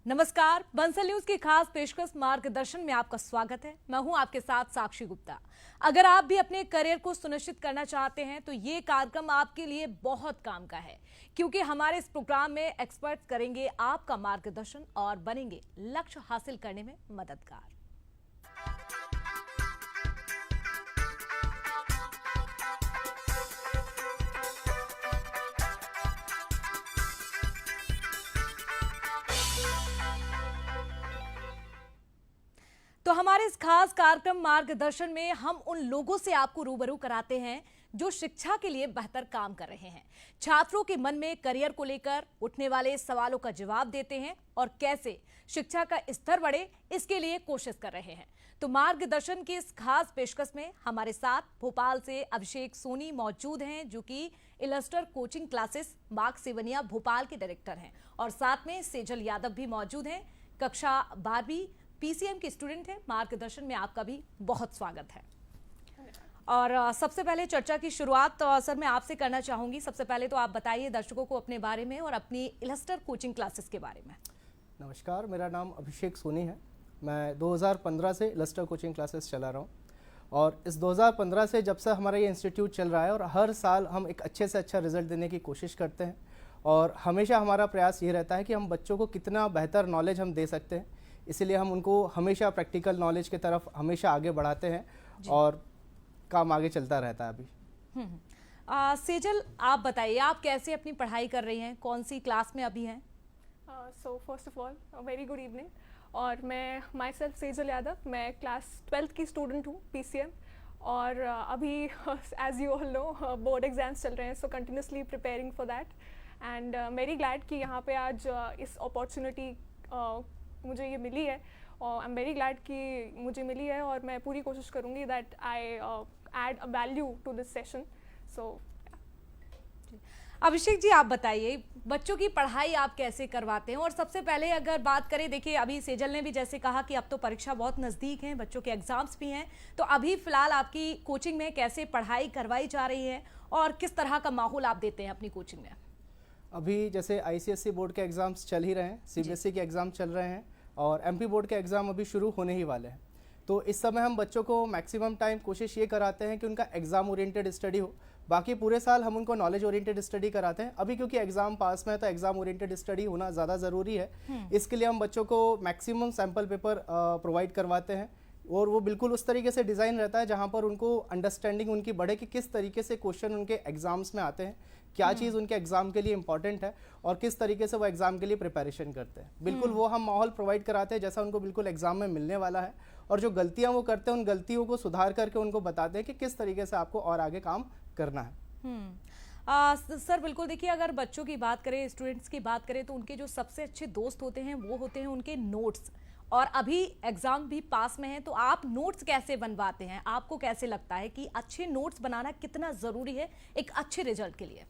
नमस्कार, बंसल न्यूज की खास पेशकश मार्गदर्शन में आपका स्वागत है। मैं हूं आपके साथ साक्षी गुप्ता। अगर आप भी अपने करियर को सुनिश्चित करना चाहते हैं तो ये कार्यक्रम आपके लिए बहुत काम का है, क्योंकि हमारे इस प्रोग्राम में एक्सपर्ट्स करेंगे आपका मार्गदर्शन और बनेंगे लक्ष्य हासिल करने में मददगार। तो हमारे इस खास कार्यक्रम मार्गदर्शन में हम उन लोगों से आपको रूबरू कराते हैं जो शिक्षा के लिए बेहतर काम कर रहे हैं, छात्रों के मन में करियर को लेकर उठने वाले सवालों का जवाब देते हैं और कैसे शिक्षा का स्तर बढ़े इसके लिए कोशिश कर रहे हैं। तो मार्गदर्शन की इस खास पेशकश में हमारे साथ भोपाल से अभिषेक सोनी मौजूद हैं, जो कि इलस्टर कोचिंग क्लासेस मार्ग सेवनिया भोपाल के डायरेक्टर हैं, और साथ में सेजल यादव भी मौजूद हैं, कक्षा 12वीं पीसीएम के स्टूडेंट हैं। मार्गदर्शन में आपका भी बहुत स्वागत है। और सबसे पहले चर्चा की शुरुआत सर मैं आपसे करना चाहूंगी। सबसे पहले तो आप बताइए दर्शकों को अपने बारे में और अपनी इलस्टर कोचिंग क्लासेस के बारे में। नमस्कार, मेरा नाम अभिषेक सोनी है। मैं 2015 से इलस्टर कोचिंग क्लासेस चला रहा हूँ, और इस 2015 से जब से हमारा ये इंस्टीट्यूट चल रहा है, और हर साल हम एक अच्छे से अच्छा रिजल्ट देने की कोशिश करते हैं, और हमेशा हमारा प्रयास ये रहता है कि हम बच्चों को कितना बेहतर नॉलेज हम दे सकते हैं। इसीलिए हम उनको हमेशा प्रैक्टिकल नॉलेज की तरफ हमेशा आगे बढ़ाते हैं, और काम आगे चलता रहता है। अभी सेजल, आप बताइए आप कैसे अपनी पढ़ाई कर रही हैं, कौन सी क्लास में अभी हैं? So first of all very good evening. और मैं माई सेल्फ सेजल यादव, मैं क्लास 12th की स्टूडेंट हूँ पीसीएम, और अभी as you all know board exams चल रहे हैं, so continuously preparing for that. And very glad कि यहाँ पे आज इस अपॉर्चुनिटी मुझे ये मिली है, और आई एम वेरी ग्लैड कि मुझे मिली है, और मैं पूरी कोशिश करूँगी that I add a value to this session. So Abhishek ji, आप बताइए बच्चों की पढ़ाई आप कैसे करवाते हैं? और सबसे पहले अगर बात करें, देखिए अभी सेजल ने भी जैसे कहा कि अब तो परीक्षा बहुत नज़दीक है, बच्चों के एग्जाम्स भी हैं, तो अभी फिलहाल आपकी कोचिंग में कैसे पढ़ाई करवाई जा रही है और किस तरह का माहौल आप देते हैं अपनी कोचिंग में? अभी जैसे आईसीएसई बोर्ड के एग्ज़ाम्स चल ही रहे हैं, सीबीएसई के एग्ज़ाम चल रहे हैं, और एमपी बोर्ड के एग्ज़ाम अभी शुरू होने ही वाले हैं। तो इस समय हम बच्चों को मैक्सिमम टाइम कोशिश ये कराते हैं कि उनका एग्ज़ाम ओरिएंटेड स्टडी हो। बाकी पूरे साल हम उनको नॉलेज ओरिएंटेड स्टडी कराते हैं। अभी क्योंकि एग्ज़ाम पास में है तो एग्ज़ाम ओरिएंटेड स्टडी होना ज़्यादा ज़रूरी है। इसके लिए हम बच्चों को मैक्सिमम सैम्पल पेपर प्रोवाइड करवाते हैं, और वो बिल्कुल उस तरीके से डिज़ाइन रहता है जहाँ पर उनको अंडरस्टैंडिंग उनकी बढ़े कि किस तरीके से क्वेश्चन उनके एग्जाम्स में आते हैं, क्या चीज़ उनके एग्जाम के लिए इंपॉर्टेंट है, और किस तरीके से वो एग्जाम के लिए प्रिपरेशन करते हैं। बिल्कुल वो हम माहौल प्रोवाइड कराते हैं जैसा उनको बिल्कुल एग्जाम में मिलने वाला है, और जो गलतियाँ वो करते हैं उन गलतियों को सुधार करके उनको बताते हैं कि किस तरीके से आपको और आगे काम करना है। सर बिल्कुल, देखिए अगर बच्चों की बात करें, स्टूडेंट्स की बात करें, तो उनके जो सबसे अच्छे दोस्त होते हैं वो होते हैं उनके नोट्स, और अभी एग्जाम भी पास में है, तो आप नोट्स कैसे बनवाते हैं? आपको कैसे लगता है कि अच्छे नोट्स बनाना कितना ज़रूरी है एक अच्छे रिजल्ट के लिए?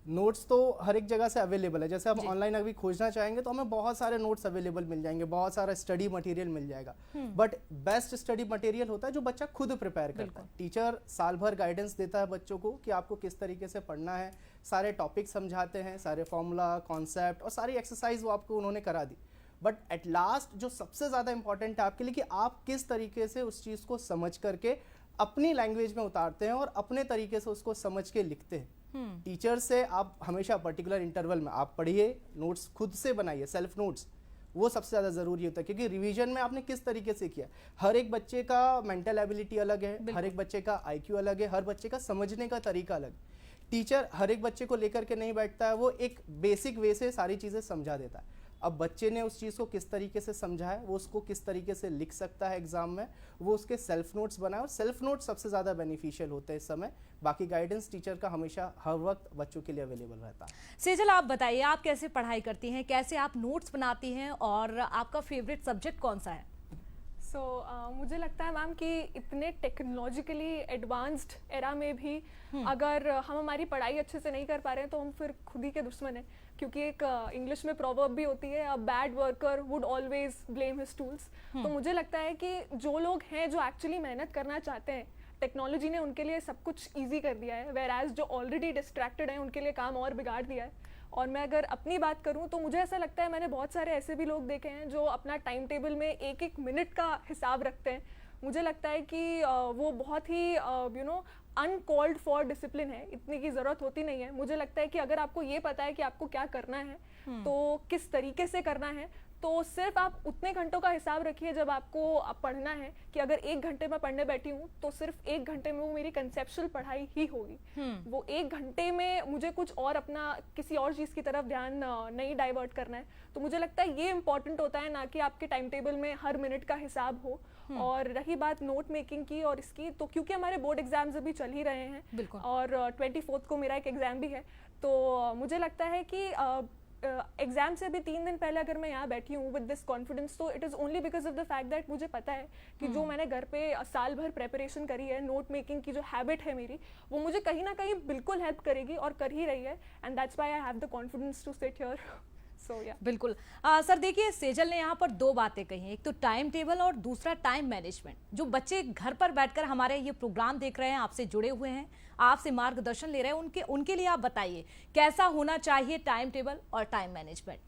नोट्स तो हर एक जगह से अवेलेबल है। जैसे हम ऑनलाइन अभी खोजना चाहेंगे तो हमें बहुत सारे नोट्स अवेलेबल मिल जाएंगे, बहुत सारा स्टडी मटेरियल मिल जाएगा, बट बेस्ट स्टडी मटेरियल होता है जो बच्चा खुद प्रिपेयर करता है। टीचर साल भर गाइडेंस देता है बच्चों को कि आपको किस तरीके से पढ़ना है, सारे टॉपिक समझाते हैं, सारे फॉर्मूला, कॉन्सेप्ट और सारी एक्सरसाइज वो आपको उन्होंने करा दी। बट एट लास्ट जो सबसे ज़्यादा इंपॉर्टेंट है आपके लिए कि आप किस तरीके से उस चीज़ को समझ करके अपनी लैंग्वेज में उतारते हैं और अपने तरीके से उसको समझ के लिखते हैं। टीचर से आप हमेशा पर्टिकुलर इंटरवल में आप पढ़िए, नोट्स खुद से बनाइए, सेल्फ नोट्स, वो सबसे ज़्यादा ज़रूरी होता है, क्योंकि रिवीजन में आपने किस तरीके से किया। हर एक बच्चे का मेंटल एबिलिटी अलग है, हर एक बच्चे का आईक्यू अलग है, हर बच्चे का समझने का तरीका अलग। टीचर हर एक बच्चे को लेकर के नहीं बैठता है, वो एक बेसिक वे से सारी चीज़ें समझा देता है। अब बच्चे ने उस चीज़ को किस तरीके से समझा है, वो उसको किस तरीके से लिख सकता है एग्जाम में, वो उसके सेल्फ नोट्स बनाए, और सेल्फ नोट्स सबसे ज़्यादा बेनिफिशियल होते हैं इस समय। बाकी गाइडेंस टीचर का हमेशा हर वक्त बच्चों के लिए अवेलेबल रहता है। सेजल, आप बताइए आप कैसे पढ़ाई करती हैं, कैसे आप नोट्स बनाती हैं, और आपका फेवरेट सब्जेक्ट कौन सा है? मुझे लगता है मैम कि इतने टेक्नोलॉजिकली एडवांस्ड एरा में भी अगर हम हमारी पढ़ाई अच्छे से नहीं कर पा रहे हैं तो हम फिर खुद ही के दुश्मन हैं, क्योंकि एक इंग्लिश में प्रोवर्ब भी होती है, a bad worker would always blame his tools. तो मुझे लगता है कि जो लोग हैं जो एक्चुअली मेहनत करना चाहते हैं, टेक्नोलॉजी ने उनके लिए सब कुछ ईजी कर दिया है, वेयर एज जो ऑलरेडी डिस्ट्रैक्टेड हैं उनके लिए काम और बिगाड़ दिया है। और मैं अगर अपनी बात करूं तो मुझे ऐसा लगता है, मैंने बहुत सारे ऐसे भी लोग देखे हैं जो अपना टाइम टेबल में एक एक मिनट का हिसाब रखते हैं। मुझे लगता है कि वो बहुत ही अनकॉल्ड फॉर डिसिप्लिन है, इतनी की ज़रूरत होती नहीं है। मुझे लगता है कि अगर आपको ये पता है कि आपको क्या करना है तो किस तरीके से करना है, तो सिर्फ आप उतने घंटों का हिसाब रखिए जब आपको पढ़ना है कि अगर 1 घंटे में पढ़ने बैठी हूँ तो सिर्फ 1 घंटे में वो मेरी कंसेप्चुअल पढ़ाई ही होगी। वो 1 घंटे में मुझे कुछ और अपना किसी और चीज़ की तरफ ध्यान नहीं डाइवर्ट करना है। तो मुझे लगता है ये इम्पॉर्टेंट होता है, ना कि आपके टाइम टेबल में हर मिनट का हिसाब हो। और रही बात नोट मेकिंग की और इसकी, तो क्योंकि हमारे बोर्ड एग्जाम्स अभी चल ही रहे हैं और 24 को मेरा एक एग्ज़ाम भी है, तो मुझे लगता है कि एग्जाम से अभी 3 दिन पहले अगर मैं यहाँ बैठी हूँ विद दिस कॉन्फिडेंस, तो it is only because of the fact that मुझे पता है कि जो मैंने घर पे साल भर प्रेपरेशन करी है, नोट मेकिंग की जो हैबिट है मेरी, वो मुझे कहीं ना कहीं बिल्कुल हेल्प करेगी और कर ही रही है। And that's why I have the confidence to sit here. बिल्कुल। सर देखिए, सेजल ने यहाँ पर 2 बातें कही हैं, एक तो टाइम टेबल और दूसरा टाइम मैनेजमेंट। जो बच्चे घर पर बैठकर हमारे ये प्रोग्राम देख रहे हैं, आपसे जुड़े हुए हैं, आपसे मार्गदर्शन ले रहे हैं, उनके लिए आप बताइए कैसा होना चाहिए टाइम टेबल और टाइम मैनेजमेंट।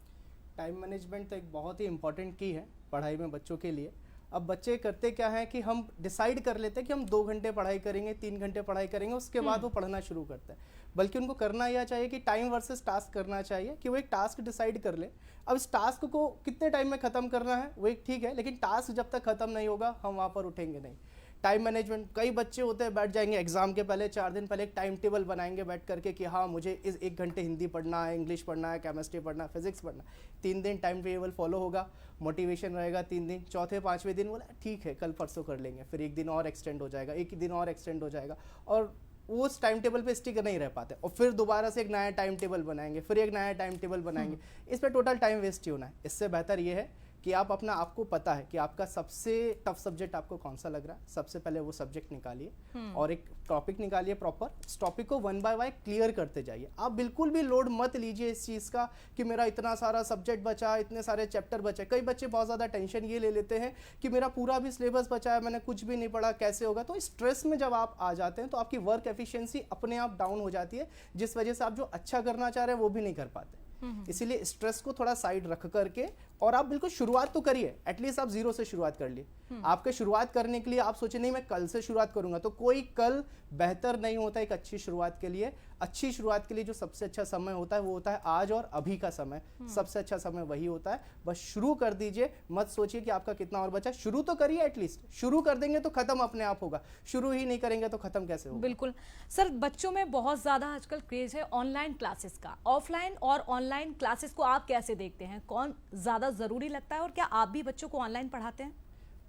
टाइम मैनेजमेंट तो एक बहुत ही इंपॉर्टेंट की है पढ़ाई में बच्चों के लिए। अब बच्चे करते क्या है कि हम डिसाइड कर लेते हैं कि हम 2 घंटे पढ़ाई करेंगे, 3 घंटे पढ़ाई करेंगे, उसके बाद वो पढ़ना शुरू करते हैं। बल्कि उनको करना यह चाहिए कि टाइम वर्सेस टास्क करना चाहिए, कि वो एक टास्क डिसाइड कर ले। अब इस टास्क को कितने टाइम में ख़त्म करना है वो एक ठीक है, लेकिन टास्क जब तक ख़त्म नहीं होगा हम वहाँ पर उठेंगे नहीं। टाइम मैनेजमेंट, कई बच्चे होते हैं बैठ जाएंगे एग्जाम के पहले 4 दिन पहले एक टाइम टेबल बनाएंगे बैठ करके कि हाँ मुझे इस 1 घंटे हिंदी पढ़ना है, इंग्लिश पढ़ना है, केमिस्ट्री पढ़ना है, फिजिक्स पढ़ना है। 3 दिन टाइम टेबल फॉलो होगा, मोटिवेशन रहेगा 3 दिन, चौथे 5वें दिन बोला ठीक है कल परसों कर लेंगे, फिर 1 दिन और एक्सटेंड हो जाएगा, 1 दिन और एक्सटेंड हो जाएगा, और वो उस टाइम टेबल पे स्टिक नहीं रह पाते, और फिर दोबारा से एक नया टाइम टेबल बनाएंगे, फिर एक नया टाइम टेबल बनाएंगे। इस पर टोटल टाइम वेस्ट ही होना है। इससे बेहतर ये है कि आप अपना, आपको पता है कि आपका सबसे टफ सब्जेक्ट आपको कौन सा लग रहा है, सबसे पहले वो सब्जेक्ट निकालिए और एक टॉपिक निकालिए प्रॉपर। इस टॉपिक को 1 बाय 1 क्लियर करते जाइए। आप बिल्कुल भी लोड मत लीजिए इस चीज़ का कि मेरा इतना सारा सब्जेक्ट बचा, इतने सारे चैप्टर बचे। कई बच्चे बहुत ज़्यादा टेंशन ये ले लेते हैं कि मेरा पूरा भी सिलेबस बचा है, मैंने कुछ भी नहीं पढ़ा, कैसे होगा। तो स्ट्रेस में जब आप आ जाते हैं तो आपकी वर्क एफिशिएंसी अपने आप डाउन हो जाती है, जिस वजह से आप जो अच्छा करना चाह रहे हैं वो भी नहीं कर पाते। इसीलिए स्ट्रेस को थोड़ा साइड रख करके, और आप बिल्कुल शुरुआत तो करिए, एटलीस्ट आप 0 से शुरुआत कर लिए। आपके शुरुआत करने के लिए आप सोचे नहीं मैं कल से शुरुआत करूंगा, तो कोई कल बेहतर नहीं होता एक अच्छी शुरुआत के लिए। अच्छी शुरुआत के लिए जो सबसे अच्छा समय होता है वो होता है आज और अभी का समय। सबसे अच्छा समय वही होता है। बस शुरू कर दीजिए, मत सोचिए कि आपका कितना और बचा। शुरू तो करिए, एटलीस्ट शुरू कर देंगे तो खत्म अपने आप होगा, शुरू ही नहीं करेंगे तो खत्म कैसे होगा। बिल्कुल सर, बच्चों में बहुत ज्यादा आजकल क्रेज है ऑनलाइन क्लासेस का। ऑफलाइन और ऑनलाइन क्लासेस को आप कैसे देखते हैं, कौन ज्यादा जरूरी लगता है, और क्या आप भी बच्चों को ऑनलाइन पढ़ाते हैं?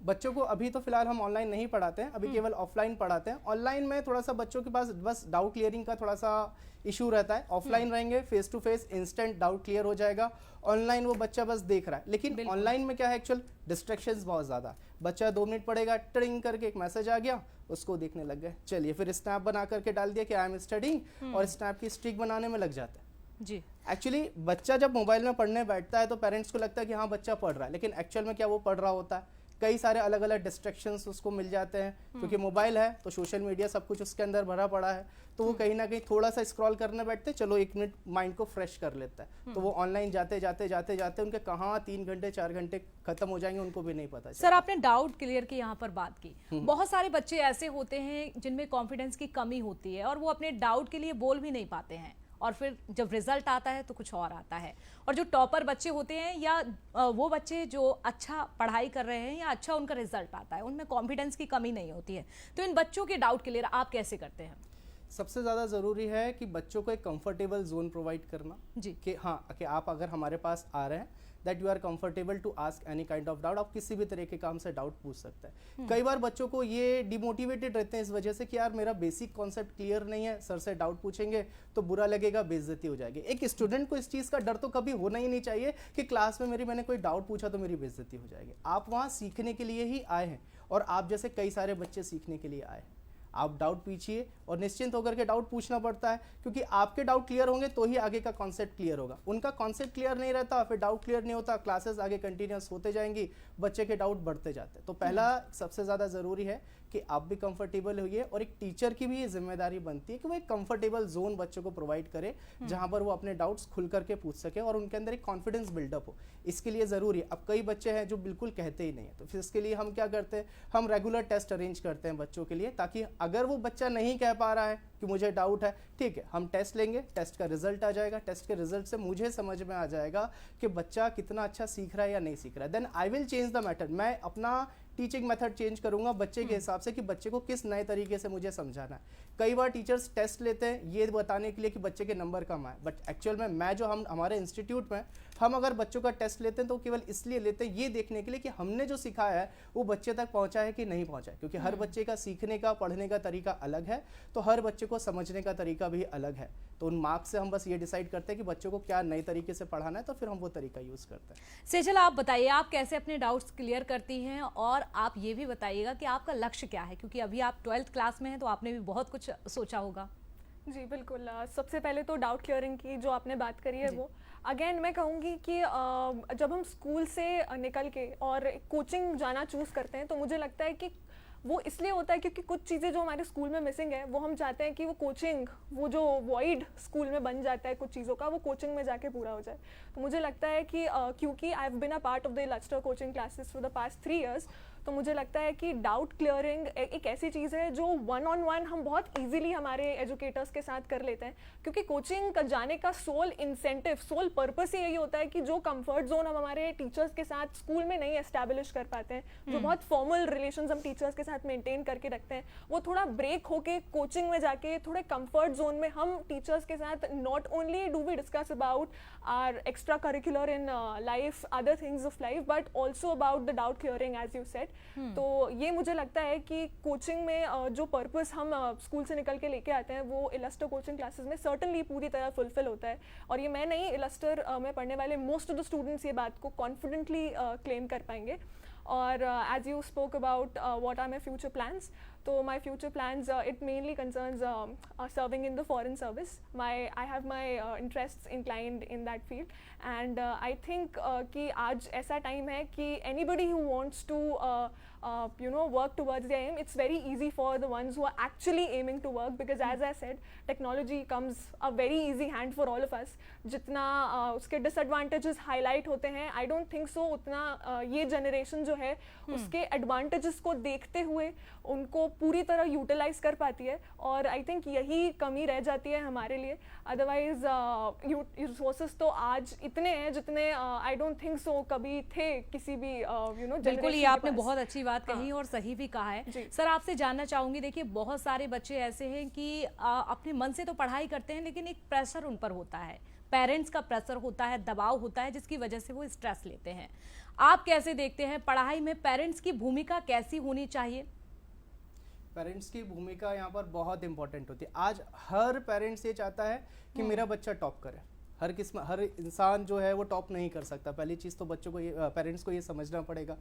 बच्चों को अभी तो फिलहाल हम ऑनलाइन नहीं पढ़ाते हैं, अभी केवल ऑफलाइन पढ़ाते हैं। ऑनलाइन में थोड़ा सा बच्चों के पास बस डाउट क्लियरिंग का थोड़ा सा इशू रहता है। ऑफलाइन रहेंगे face to face instant doubt clear हो जाएगा। ऑनलाइन वो बच्चा बस देख रहा है, लेकिन ऑनलाइन में क्या है एक्चुअल डिस्ट्रैक्शंस बहुत ज़्यादा। बच्चा 2 मिनट पढ़ेगा, ट्रिंग करके एक मैसेज आ गया, उसको देखने लग गए, चलिए फिर स्नैप बना करके डाल दिया कि आई एम स्टडिंग, और स्नैप की स्ट्रिक बनाने में लग जाता है। जी, एक्चुअली बच्चा जब मोबाइल में पढ़ने बैठता है तो पेरेंट्स को लगता है कि हाँ बच्चा पढ़ रहा है, लेकिन एक्चुअल में क्या वो पढ़ रहा होता है। कई सारे अलग अलग डिस्ट्रैक्शंस उसको मिल जाते हैं, क्योंकि मोबाइल है तो सोशल मीडिया सब कुछ उसके अंदर भरा पड़ा है, तो वो कहीं ना कहीं थोड़ा सा स्क्रॉल करने बैठते, चलो 1 मिनट माइंड को फ्रेश कर लेता है, तो वो ऑनलाइन जाते जाते जाते जाते उनके कहाँ 3 घंटे 4 घंटे खत्म हो जाएंगे उनको भी नहीं पता। सर आपने डाउट क्लियर की यहाँ पर बात की। बहुत सारे बच्चे ऐसे होते हैं जिनमें कॉन्फिडेंस की कमी होती है और वो अपने डाउट के लिए बोल भी नहीं पाते हैं, और फिर जब रिजल्ट आता है तो कुछ और आता है। और जो टॉपर बच्चे होते हैं या वो बच्चे जो अच्छा पढ़ाई कर रहे हैं या अच्छा उनका रिजल्ट आता है, उनमें कॉन्फिडेंस की कमी नहीं होती है, तो इन बच्चों के डाउट क्लियर आप कैसे करते हैं? सबसे ज़्यादा ज़रूरी है कि बच्चों को एक कंफर्टेबल जोन प्रोवाइड करना जी, कि हाँ कि आप अगर हमारे पास आ रहे हैं that you are comfortable to ask any kind of doubt. आप किसी भी तरह के काम से डाउट पूछ सकते हैं। कई बार बच्चों को ये डिमोटिवेटेड रहते हैं इस वजह से कि यार मेरा बेसिक कॉन्सेप्ट क्लियर नहीं है, सर से डाउट पूछेंगे तो बुरा लगेगा, बेइज्जती हो जाएगी। एक स्टूडेंट को इस चीज़ का डर तो कभी होना ही नहीं चाहिए कि क्लास में मैंने कोई डाउट पूछा तो मेरी बेइज्जती हो जाएगी। आप वहाँ सीखने के लिए ही आए हैं, और आप जैसे कई सारे बच्चे सीखने के लिए आए हैं। आप डाउट पूछिए, और निश्चिंत होकर के डाउट पूछना पड़ता है, क्योंकि आपके डाउट क्लियर होंगे तो ही आगे का कॉन्सेप्ट क्लियर होगा। उनका कॉन्सेप्ट क्लियर नहीं रहता, फिर डाउट क्लियर नहीं होता, क्लासेस आगे कंटिन्यूस होते जाएंगी, बच्चे के डाउट बढ़ते जाते हैं। तो पहला सबसे ज़्यादा ज़रूरी है कि आप भी कंफर्टेबल होइए, और एक टीचर की भी ये जिम्मेदारी बनती है कि वो एक कंफर्टेबल जोन बच्चों को प्रोवाइड करे जहां पर वो अपने डाउट्स खुल करके पूछ सके और उनके अंदर एक कॉन्फिडेंस बिल्डअप हो। इसके लिए ज़रूरी है, अब कई बच्चे हैं जो बिल्कुल कहते ही नहीं है, तो फिर इसके लिए हम क्या करते हैं, हम रेगुलर टेस्ट अरेंज करते हैं बच्चों के लिए, ताकि अगर वो बच्चा नहीं कह पा रहा है कि मुझे डाउट है, ठीक है, हम टेस्ट लेंगे, टेस्ट का रिजल्ट आ जाएगा, टेस्ट के रिजल्ट से मुझे समझ में आ जाएगा कि बच्चा कितना अच्छा सीख रहा है या नहीं सीख रहा है। Then I will change the method, मैं अपना टीचिंग मेथड चेंज करूंगा बच्चे के हिसाब से कि बच्चे को किस नए तरीके से मुझे समझाना है। कई बार टीचर्स टेस्ट लेते हैं ये बताने के लिए कि बच्चे के नंबर कम आए, बट एक्चुअल में मैं जो हम हमारे इंस्टीट्यूट में हम अगर बच्चों का टेस्ट लेते हैं तो केवल इसलिए लेते हैं ये देखने के लिए कि हमने जो सिखाया है वो बच्चे तक पहुंचा है कि नहीं पहुंचा है, क्योंकि हर बच्चे का सीखने का पढ़ने का तरीका अलग है, तो हर बच्चे को समझने का तरीका भी अलग है। तो उन मार्क्स से हम बस ये डिसाइड करते हैं कि बच्चों को क्या नए तरीके से पढ़ाना है, तो फिर हम वो तरीका यूज़ करते हैं। सेजल, आप बताइए आप कैसे अपने डाउट्स क्लियर करती हैं, और आप ये भी बताइएगा कि आपका लक्ष्य क्या है, क्योंकि अभी आप 12th क्लास में हैं तो आपने भी बहुत कुछ सोचा होगा। जी बिल्कुल। सबसे पहले तो डाउट क्लियरिंग की जो आपने बात करी है वो अगेन मैं कहूँगी कि जब हम स्कूल से निकल के और कोचिंग जाना चूज़ करते हैं तो मुझे लगता है कि वो इसलिए होता है क्योंकि कुछ चीज़ें जो हमारे स्कूल में मिसिंग है वो हम चाहते हैं कि वो कोचिंग, वो जो वॉइड स्कूल में बन जाता है कुछ चीज़ों का, वो कोचिंग में जाके पूरा हो जाए। तो मुझे लगता है कि क्योंकि I have been a part of the इलस्टर coaching classes for the past 3 years, तो मुझे लगता है कि डाउट क्लियरिंग एक ऐसी चीज़ है जो 1-on-1 हम बहुत इजीली हमारे एजुकेटर्स के साथ कर लेते हैं, क्योंकि कोचिंग जाने का सोल इंसेंटिव, सोल पर्पस ही यही होता है कि जो कंफर्ट जोन हम हमारे टीचर्स के साथ स्कूल में नहीं एस्टैब्लिश कर पाते हैं, जो बहुत फॉर्मल रिलेशंस हम टीचर्स के साथ मेंटेन करके रखते हैं, वो थोड़ा ब्रेक होके कोचिंग में जाके थोड़े कंफर्ट जोन में हम टीचर्स के साथ not only do we discuss about our extra curricular in life, other things of life, but also about the doubt clearing as you said. तो ये मुझे लगता है कि कोचिंग में जो पर्पस हम स्कूल से निकल के लेके आते हैं वो इलस्टर कोचिंग क्लासेस में सर्टनली पूरी तरह फुलफिल होता है। और ये मैं नहीं, इलस्टर में पढ़ने वाले मोस्ट ऑफ द स्टूडेंट्स ये बात को कॉन्फिडेंटली क्लेम कर पाएंगे। और as you spoke about what are my future plans, तो my future plans, it mainly concerns serving in the foreign service. I have my interests inclined in that field, and I think कि आज ऐसा time है कि anybody who wants to work towards their aim, it's very easy for the ones who are actually aiming to work, because as I said, technology comes a very easy hand for all of us. जितना उसके disadvantages highlight होते हैं, I don't think so उतना ये generation जो है उसके advantages को देखते हुए उनको पूरी तरह यूटिलाइज कर पाती है, और आई थिंक यही कमी रह जाती है हमारे लिए। अदरवाइज रिसोर्सेज तो आज इतने हैं जितने आई डोंट थिंक सो कभी थे किसी भी बिल्कुल, ये आपने बहुत अच्छी बात कही और सही भी कहा है। सर, आपसे जानना चाहूंगी, देखिए बहुत सारे बच्चे ऐसे हैं कि अपने मन से तो पढ़ाई करते हैं, लेकिन एक प्रेशर उन पर होता है, पेरेंट्स का प्रेशर होता है, दबाव होता है, जिसकी वजह से वो स्ट्रेस लेते हैं। आप कैसे देखते हैं पढ़ाई में पेरेंट्स की भूमिका कैसी होनी चाहिए? पेरेंट्स की भूमिका यहाँ पर बहुत इंपॉर्टेंट होती है। आज हर पेरेंट्स ये चाहता है कि मेरा बच्चा टॉप करे। हर इंसान जो है वो टॉप नहीं कर सकता। पहली चीज़ तो बच्चों को पेरेंट्स को ये समझना पड़ेगा।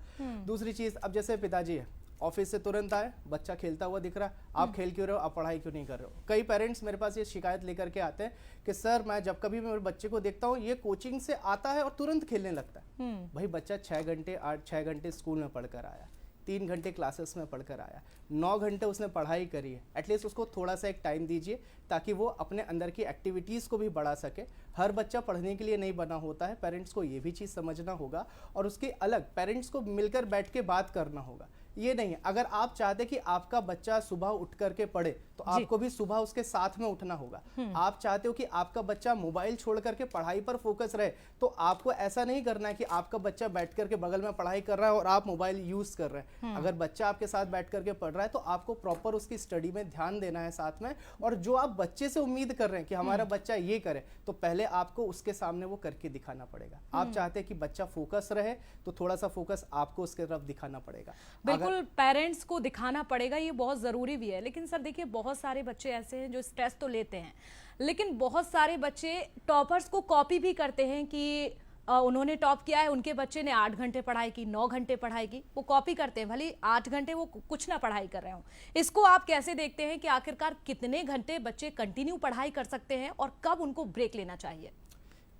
दूसरी चीज़, अब जैसे पिताजी है, ऑफिस से तुरंत आए, बच्चा खेलता हुआ दिख रहा है, आप खेल क्यों रहे हो, आप पढ़ाई क्यों नहीं कर रहे हो। कई पेरेंट्स मेरे पास ये शिकायत लेकर के आते हैं कि सर मैं जब कभी मेरे बच्चे को देखता हूँ ये कोचिंग से आता है और तुरंत खेलने लगता है। भाई बच्चा 6 घंटे स्कूल में पढ़कर आया, 3 घंटे क्लासेस में पढ़कर आया, 9 घंटे उसने पढ़ाई करी है। एटलीस्ट उसको थोड़ा सा एक टाइम दीजिए ताकि वो अपने अंदर की एक्टिविटीज़ को भी बढ़ा सके। हर बच्चा पढ़ने के लिए नहीं बना होता है, पेरेंट्स को ये भी चीज़ समझना होगा और उसके अलग पेरेंट्स को मिलकर बैठ के बात करना होगा। ये नहीं, अगर आप चाहते कि आपका बच्चा सुबह उठ करके पढ़े तो आपको भी सुबह उसके साथ में उठना होगा। आप चाहते हो कि आपका बच्चा मोबाइल छोड़ करके पढ़ाई पर फोकस रहे तो आपको ऐसा नहीं करना है कि आपका बच्चा बैठ करके बगल में पढ़ाई कर रहा है और आप मोबाइल यूज कर रहे हैं। अगर बच्चा आपके साथ बैठ करके पढ़ रहा है तो आपको प्रॉपर उसकी स्टडी में ध्यान देना है साथ में। और जो आप बच्चे से उम्मीद कर रहे हैं कि हमारा बच्चा ये करे, तो पहले आपको उसके सामने वो करके दिखाना पड़ेगा। आप चाहते हैं कि बच्चा फोकस रहे तो थोड़ा सा फोकस आपको उसके तरफ दिखाना पड़ेगा। बिल्कुल, पेरेंट्स को दिखाना पड़ेगा, ये बहुत जरूरी भी है। लेकिन सर देखिए, बहुत सारे बच्चे ऐसे हैं जो स्ट्रेस तो लेते हैं, लेकिन बहुत सारे बच्चे टॉपर्स को कॉपी भी करते हैं कि उन्होंने टॉप किया है, उनके बच्चे ने 8 घंटे पढ़ाई की, 9 घंटे पढ़ाई की, वो कॉपी करते हैं, भले 8 घंटे वो कुछ ना पढ़ाई कर रहे हो। इसको आप कैसे देखते हैं कि आखिरकार कितने घंटे बच्चे कंटिन्यू पढ़ाई कर सकते हैं और कब उनको ब्रेक लेना चाहिए?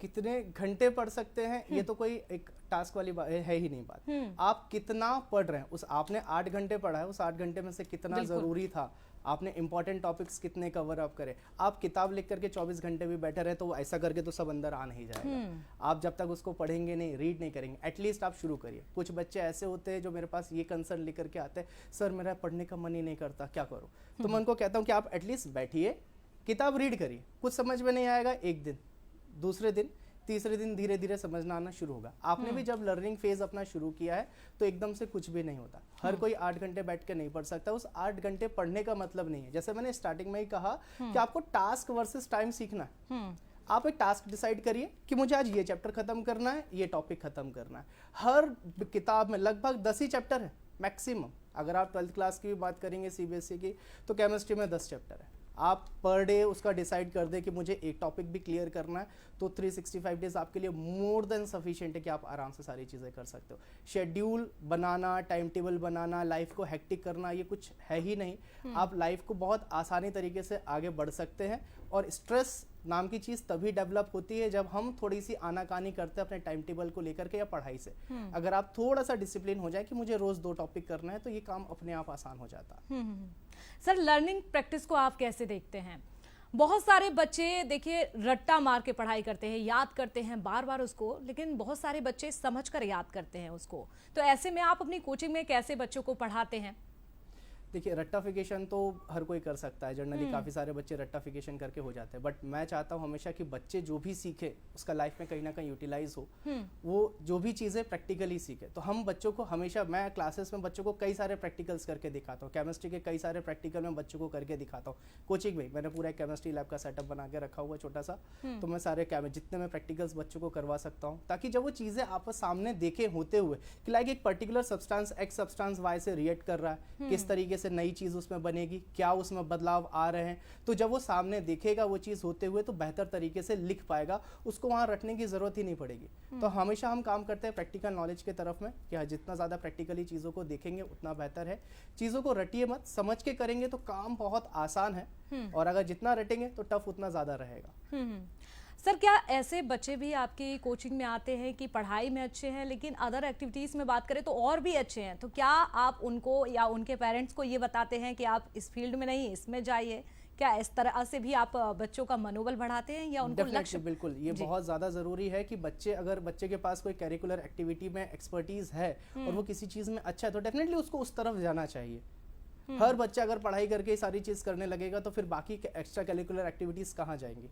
कितने घंटे पढ़ सकते हैं ये तो कोई एक टास्क वाली है ही नहीं बात। आप कितना पढ़ रहे हैं, उस आपने 8 घंटे पढ़ा है, उस 8 घंटे में से कितना जरूरी था, आपने इंपॉर्टेंट टॉपिक्स कितने कवर अप करे। आप किताब लिख करके 24 घंटे भी बैठे रहे तो वो ऐसा करके तो सब अंदर आ नहीं जाएगा। आप जब तक उसको पढ़ेंगे नहीं, रीड नहीं करेंगे, एटलीस्ट आप शुरू करिए। कुछ बच्चे ऐसे होते हैं जो मेरे पास ये कंसर्न लेकर के आते हैं, सर मेरा पढ़ने का मन ही नहीं करता, क्या करूँ। तो मैं उनको कहता हूँ कि आप एटलीस्ट बैठिए, किताब रीड करिए। कुछ समझ में नहीं आएगा एक दिन, दूसरे दिन, तीसरे दिन धीरे धीरे समझना आना शुरू होगा। आपने भी जब लर्निंग फेज अपना शुरू किया है तो एकदम से कुछ भी नहीं होता। हर कोई 8 घंटे बैठ के नहीं पढ़ सकता। उस 8 घंटे पढ़ने का मतलब नहीं है, जैसे मैंने स्टार्टिंग में ही कहा कि आपको टास्क वर्सेस टाइम सीखना है। आप एक टास्क डिसाइड करिए कि मुझे आज ये चैप्टर खत्म करना है, ये टॉपिक खत्म करना है। हर किताब में लगभग 10 ही चैप्टर है मैक्सिमम। अगर आप 12th क्लास की भी बात करेंगे सीबीएसई की, तो केमिस्ट्री में 10 चैप्टर है। आप पर डे उसका डिसाइड कर दे कि मुझे एक टॉपिक भी क्लियर करना है, तो 365 डेज आपके लिए मोर देन सफिशिएंट है कि आप आराम से सारी चीज़ें कर सकते हो। शेड्यूल बनाना, टाइम टेबल बनाना, लाइफ को हेक्टिक करना, ये कुछ है ही नहीं। आप लाइफ को बहुत आसानी तरीके से आगे बढ़ सकते हैं। और स्ट्रेस नाम की चीज़ तभी डेवलप होती है जब हम थोड़ी सी आनाकानी करते हैं अपने टाइम टेबल को लेकर के या पढ़ाई से। अगर आप थोड़ा सा डिसिप्लिन हो जाए कि मुझे रोज़ 2 टॉपिक करना है, तो ये काम अपने आप आसान हो जाता है। सर, लर्निंग प्रैक्टिस को आप कैसे देखते हैं? बहुत सारे बच्चे देखिए रट्टा मार के पढ़ाई करते हैं, याद करते हैं बार बार उसको, लेकिन बहुत सारे बच्चे समझकर याद करते हैं उसको। तो ऐसे में आप अपनी कोचिंग में कैसे बच्चों को पढ़ाते हैं? देखिए, रट्टाफिकेशन तो हर कोई कर सकता है। जनरली काफ़ी सारे बच्चे रट्टाफिकेशन करके हो जाते हैं, बट मैं चाहता हूँ हमेशा कि बच्चे जो भी सीखे उसका लाइफ में कहीं ना कहीं यूटिलाइज हो। वो जो भी चीज़ें प्रैक्टिकली सीखे। तो हम बच्चों को हमेशा, मैं क्लासेस में बच्चों को कई सारे प्रैक्टिकल्स करके दिखाता हूँ। केमिस्ट्री के कई सारे प्रैक्टिकल में बच्चों को करके दिखाता हूँ। कोचिंग में मैंने पूरा एक केमिस्ट्री लैब का सेटअप बना के रखा हुआ है छोटा सा। तो मैं सारे जितने मैं प्रैक्टिकल्स बच्चों को करवा सकता हूँ, ताकि जब वो चीज़ें आप सामने देखे होते हुए कि लाइक एक particular substance X substance Y से रिएक्ट कर रहा है, किस तरीके से नई चीज़ उसमें बनेगी, क्या उसमें बदलाव आ रहे हैं, तो जब वो सामने देखेगा वो चीज़ होते हुए तो बेहतर तरीके से लिख पाएगा। उसको वहाँ रटने की ज़रूरत ही नहीं पड़ेगी। तो हमेशा हम काम करते हैं प्रैक्टिकल नॉलेज की तरफ में कि जितना ज़्यादा प्रैक्टिकली चीज़ों को देखेंगे उतना बेहतर है। चीज़ों को रटिए मत, समझ के करेंगे तो काम बहुत आसान है, और अगर जितना रटेंगे तो टफ उतना ज़्यादा रहेगा। सर, क्या ऐसे बच्चे भी आपकी कोचिंग में आते हैं कि पढ़ाई में अच्छे हैं लेकिन अदर एक्टिविटीज़ में बात करें तो और भी अच्छे हैं? तो क्या आप उनको या उनके पेरेंट्स को ये बताते हैं कि आप इस फील्ड में नहीं, इसमें जाइए? क्या इस तरह से भी आप बच्चों का मनोबल बढ़ाते हैं या उनको लक्ष्य? बिल्कुल, ये बहुत ज़्यादा ज़रूरी है कि अगर बच्चे के पास कोई करिकुलर एक्टिविटी में एक्सपर्टीज़ है और वो किसी चीज़ में अच्छा है, तो डेफिनेटली उसको उस तरफ जाना चाहिए। हर बच्चा अगर पढ़ाई करके सारी चीज़ करने लगेगा तो फिर बाकी एक्स्ट्रा करिकुलर एक्टिविटीज़ कहाँ जाएंगी?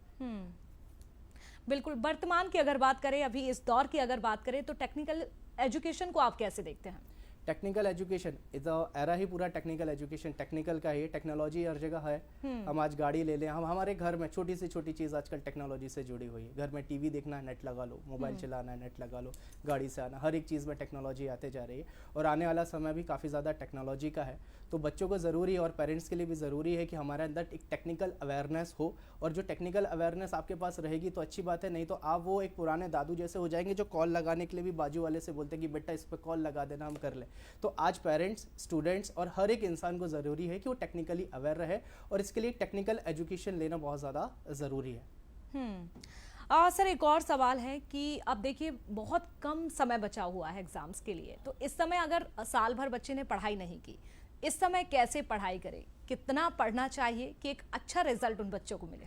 बिल्कुल। वर्तमान की अगर बात करें, अभी इस दौर की अगर बात करें, तो टेक्निकल एजुकेशन को आप कैसे देखते हैं? टेक्निकल एजुकेशन एरा ही पूरा टेक्निकल एजुकेशन, टेक्निकल का ही। टेक्नोलॉजी हर जगह है। हम आज गाड़ी ले लें, हम हमारे घर में छोटी से छोटी चीज़ आजकल टेक्नोलॉजी से जुड़ी हुई है। घर में टीवी देखना है, नेट लगा लो, मोबाइल चलाना है, नेट लगा लो, गाड़ी से आना, हर एक चीज़ में टेक्नोलॉजी आते जा रही है। और आने वाला समय भी काफ़ी ज़्यादा टेक्नोलॉजी का है। तो बच्चों को ज़रूरी है और पेरेंट्स के लिए भी ज़रूरी है कि हमारे अंदर एक टेक्निकल अवेयरनेस हो। और जो टेक्निकल अवेयरनेस आपके पास रहेगी तो अच्छी बात है, नहीं तो आप वो एक पुराने दादू जैसे हो जाएंगे जो कॉल लगाने के लिए भी बाजू वाले से बोलते हैं कि बेटा इस पर कॉल लगा देना, हम कर लें। तो आज पेरेंट्स, स्टूडेंट्स और हर एक इंसान को ज़रूरी है कि वो टेक्निकली अवेयर रहे, और इसके लिए टेक्निकल एजुकेशन लेना बहुत ज़्यादा ज़रूरी है। सर, एक और सवाल है कि अब देखिए बहुत कम समय बचा हुआ है एग्जाम्स के लिए, तो इस समय अगर साल भर बच्चे ने पढ़ाई नहीं की, इस समय कैसे पढ़ाई करें? कितना पढ़ना चाहिए कि एक अच्छा रिजल्ट उन बच्चों को मिले?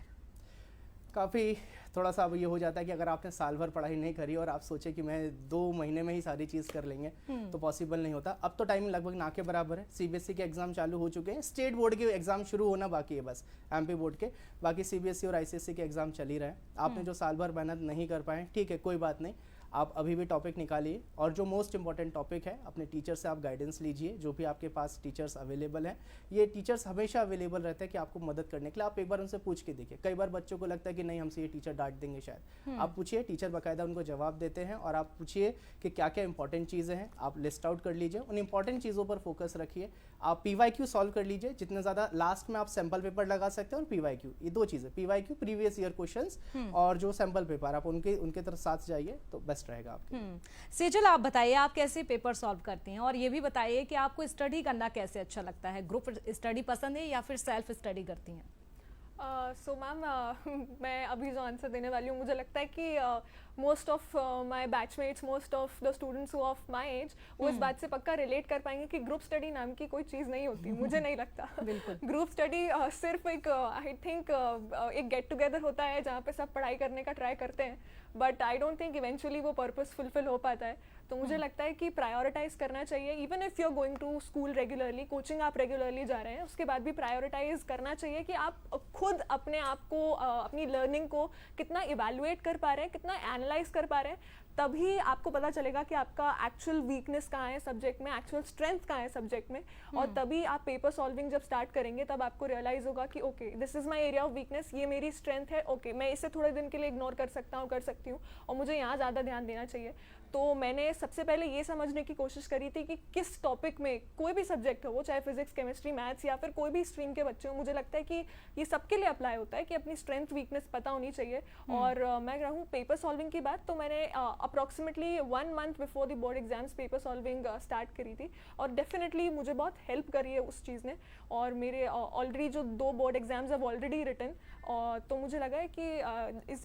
काफ़ी थोड़ा सा अब ये हो जाता है कि अगर आपने साल भर पढ़ाई नहीं करी और आप सोचे कि मैं 2 महीने में ही सारी चीज़ कर लेंगे, तो पॉसिबल नहीं होता। अब तो टाइम लगभग ना के बराबर है। सीबीएसई के एग्जाम चालू हो चुके हैं, स्टेट बोर्ड के एग्जाम शुरू होना बाकी है बस, एमपी बोर्ड के। बाकी सीबीएसई और आईसीएसई के एग्जाम चल ही रहे हैं। आपने जो साल भर मेहनत नहीं कर पाए, ठीक है, कोई बात नहीं, आप अभी भी टॉपिक निकालिए, और जो मोस्ट इंपॉर्टेंट टॉपिक है अपने टीचर से आप गाइडेंस लीजिए। जो भी आपके पास टीचर्स अवेलेबल हैं, ये टीचर्स हमेशा अवेलेबल रहते हैं कि आपको मदद करने के लिए। आप एक बार उनसे पूछ के देखिए। कई बार बच्चों को लगता है कि नहीं, हमसे ये टीचर डांट देंगे शायद। आप पूछिए, टीचर बाकायदा उनको जवाब देते हैं, और आप पूछिए कि क्या क्या इंपॉर्टेंट चीज़ें हैं, आप लिस्ट आउट कर लीजिए, उन इंपॉर्टेंट चीज़ों पर फोकस रखिए। आप PYQ सॉल्व कर लीजिए जितने ज़्यादा। लास्ट में आप सैम्पल पेपर लगा सकते हैं और PYQ, ये 2 चीज़ें, PYQ प्रीवियस ईयर क्वेश्चंस और जो सैम्पल पेपर, आप उनके तरफ साथ जाइए तो बेस्ट रहेगा आपके। सेजल, आप बताइए आप कैसे पेपर सॉल्व करती हैं, और ये भी बताइए कि आपको स्टडी करना कैसे अच्छा लगता है? ग्रुप स्टडी पसंद है या फिर सेल्फ स्टडी करती हैं? सो मैम मैं अभी जो आंसर देने वाली हूँ, मुझे लगता है कि most of my batchmates, most of the students who of my age, वो इस बात से पक्का रिलेट कर पाएंगे कि ग्रुप स्टडी नाम की कोई चीज़ नहीं होती। मुझे नहीं लगता। बिल्कुल। ग्रुप स्टडी सिर्फ एक आई थिंक एक गेट टुगेदर होता है जहाँ पे सब पढ़ाई करने का ट्राई करते हैं, but I don't think eventually वो पर्पस फुलफिल हो पाता है। तो मुझे लगता है कि प्रायोरिटाइज करना चाहिए। Even if you are going to school regularly, coaching आप रेगुलरली जा रहे हैं, उसके बाद भी प्रायोरिटाइज करना चाहिए कि आप खुद अपने आप को, अपनी लर्निंग को कितना इवैल्यूएट कर पा रहे हैं, कितना एनालाइज कर पा रहे हैं। तभी आपको पता चलेगा कि आपका एक्चुअल वीकनेस कहाँ है सब्जेक्ट में, एक्चुअल स्ट्रेंथ कहाँ है सब्जेक्ट में। और तभी आप पेपर सॉल्विंग जब स्टार्ट करेंगे तब आपको रियलाइज होगा कि okay, this is my area of weakness, ये मेरी स्ट्रेंथ है। ओके, मैं इसे थोड़े दिन के लिए इग्नोर कर सकता हूँ, कर सकती हूँ, और मुझे यहाँ ज़्यादा ध्यान देना चाहिए। तो मैंने सबसे पहले ये समझने की कोशिश करी थी कि किस टॉपिक में, कोई भी सब्जेक्ट हो, वो चाहे फिजिक्स, केमिस्ट्री, मैथ्स या फिर कोई भी स्ट्रीम के बच्चे हो, मुझे लगता है कि ये सबके लिए अप्लाई होता है कि अपनी स्ट्रेंथ वीकनेस पता होनी चाहिए। और मैं रहूँ पेपर सॉल्विंग की बात, तो मैंने approximately 1 month before the board exams paper solving start करी थी, और डेफिनेटली मुझे बहुत हेल्प करी है उस चीज़ ने। और मेरे ऑलरेडी जो 2 board exams have already written, तो मुझे लगा है कि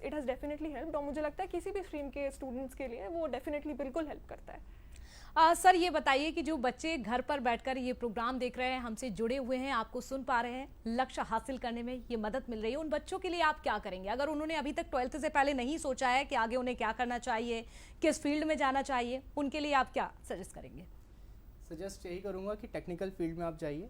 इट हैज़ डेफिनेटली हेल्प। और मुझे लगता है किसी भी स्ट्रीम के स्टूडेंट्स के लिए वो डेफिनेटली बिल्कुल हेल्प करता है। सर ये बताइए कि जो बच्चे घर पर बैठकर ये प्रोग्राम देख रहे हैं, हमसे जुड़े हुए हैं, आपको सुन पा रहे हैं, लक्ष्य हासिल करने में ये मदद मिल रही है, उन बच्चों के लिए आप क्या करेंगे? अगर उन्होंने अभी तक 12th से पहले नहीं सोचा है कि आगे उन्हें क्या करना चाहिए, किस फील्ड में जाना चाहिए, उनके लिए आप क्या सजेस्ट करेंगे? सजेस्ट यही करूँगा कि टेक्निकल फील्ड में आप जाइए,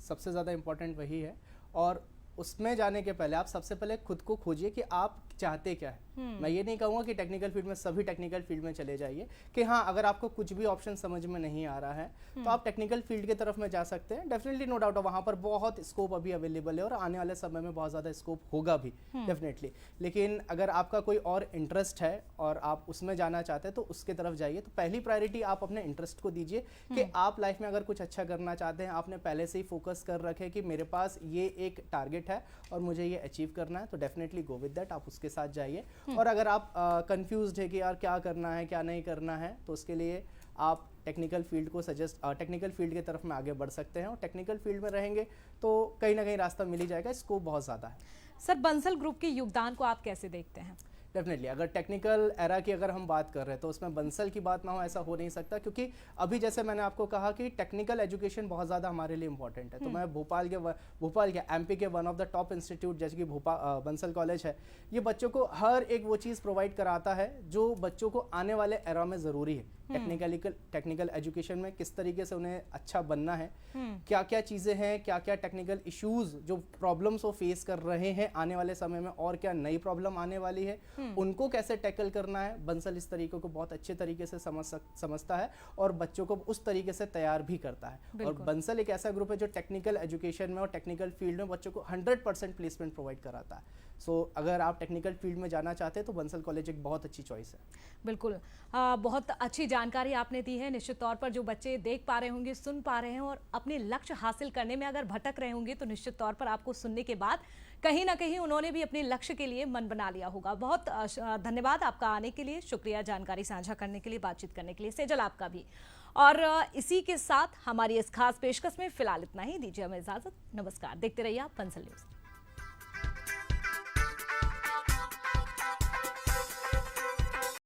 सबसे ज़्यादा इम्पोर्टेंट वही है। और उसमें जाने के पहले आप सबसे पहले खुद को खोजिए कि आप चाहते क्या है। मैं ये नहीं कहूँगा कि टेक्निकल फील्ड में सभी टेक्निकल फील्ड में चले जाइए, कि हाँ अगर आपको कुछ भी ऑप्शन समझ में नहीं आ रहा है तो आप टेक्निकल फील्ड की तरफ में जा सकते हैं। डेफिनेटली, नो डाउट, वहाँ पर बहुत स्कोप अभी अवेलेबल है और आने वाले समय में बहुत ज़्यादा स्कोप होगा भी डेफिनेटली। लेकिन अगर आपका कोई और इंटरेस्ट है और आप उसमें जाना चाहते हैं तो उसके तरफ जाइए। तो पहली प्रायोरिटी आप अपने इंटरेस्ट को दीजिए कि आप लाइफ में अगर कुछ अच्छा करना चाहते हैं, आपने पहले से ही फोकस कर रखे कि मेरे पास ये एक टारगेट है और मुझे ये अचीव करना है, तो डेफिनेटली गो विद दैट, आप उसके साथ जाइए। और अगर आप कंफ्यूज्ड है कि यार क्या करना है क्या नहीं करना है, तो उसके लिए आप टेक्निकल फील्ड को टेक्निकल फील्ड की तरफ में आगे बढ़ सकते हैं। और टेक्निकल फील्ड में रहेंगे तो कहीं ना कहीं रास्ता मिल ही जाएगा, स्कोप बहुत ज़्यादा है। सर, बंसल ग्रुप के योगदान को आप कैसे देखते हैं? डेफिनेटली, अगर टेक्निकल एरा की अगर हम बात कर रहे हैं तो उसमें बंसल की बात ना हो ऐसा हो नहीं सकता, क्योंकि अभी जैसे मैंने आपको कहा कि टेक्निकल एजुकेशन बहुत ज़्यादा हमारे लिए इंपॉर्टेंट है। तो मैं भोपाल के एमपी के one of the top institute जैसे कि बंसल कॉलेज है, ये बच्चों को हर एक वो चीज़ प्रोवाइड कराता है जो बच्चों को आने वाले एरा में ज़रूरी है। टेक्निकल एजुकेशन में किस तरीके से उन्हें अच्छा बनना है, क्या क्या चीज़ें हैं, क्या क्या टेक्निकल इश्यूज जो प्रॉब्लम्स वो फेस कर रहे हैं आने वाले समय में, और क्या नई प्रॉब्लम आने वाली है, उनको कैसे टैकल करना है। बंसल इस तरीके को बहुत अच्छे तरीके से समझता है और बच्चों को उस तरीके से तैयार भी करता है। और बंसल एक ऐसा ग्रुप है जो टेक्निकल एजुकेशन में और टेक्निकल फील्ड में बच्चों को 100% प्लेसमेंट प्रोवाइड कराता है। सो अगर आप टेक्निकल फील्ड में जाना चाहते हैं तो बंसल कॉलेज एक बहुत अच्छी चॉइस है। बिल्कुल, बहुत अच्छी जानकारी आपने दी है। निश्चित तौर पर जो बच्चे देख पा रहे होंगे, सुन पा रहे हैं और अपने लक्ष्य हासिल करने में अगर भटक रहे होंगे, तो निश्चित तौर पर आपको सुनने के बाद कहीं ना कहीं उन्होंने भी अपने लक्ष्य के लिए मन बना लिया होगा। बहुत धन्यवाद आपका आने के लिए, शुक्रिया जानकारी साझा करने के लिए, बातचीत करने के लिए। सेजल, आपका भी। और इसी के साथ हमारी इस खास पेशकश में फिलहाल इतना ही। दीजिए हमें इजाजत। नमस्कार। देखते रहिए आप बंसल न्यूज़।